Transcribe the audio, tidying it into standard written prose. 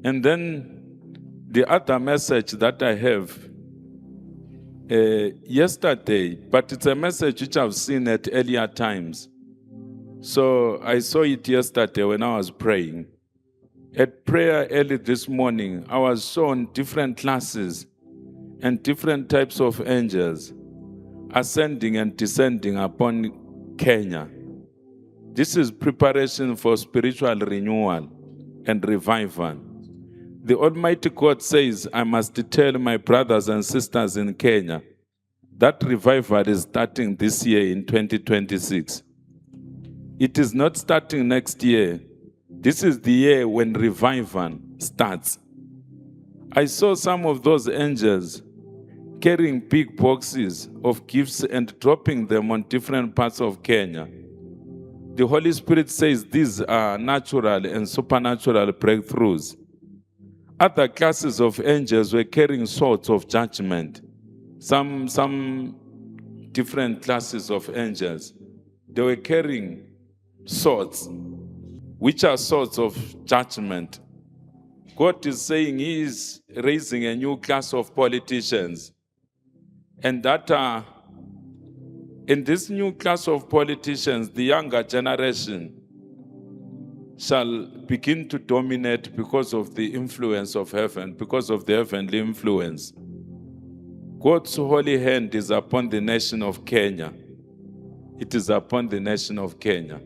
And then the other message that I have yesterday, but it's a message which I've seen at earlier times. So I saw it yesterday when I was praying. At prayer early this morning, I was shown different classes and different types of angels ascending and descending upon Kenya. This is preparation for spiritual renewal and revival. The Almighty God says, I must tell my brothers and sisters in Kenya that revival is starting this year in 2026. It is not starting next year. This is the year when revival starts. I saw some of those angels carrying big boxes of gifts and dropping them on different parts of Kenya. The Holy Spirit says these are natural and supernatural breakthroughs. Other classes of angels were carrying swords of judgment. Some different classes of angels, they were carrying swords, which are swords of judgment. God is saying He is raising a new class of politicians. And that in this new class of politicians, the younger generation shall begin to dominate because of the influence of heaven, because of the heavenly influence. God's holy hand is upon the nation of Kenya. It is upon the nation of Kenya.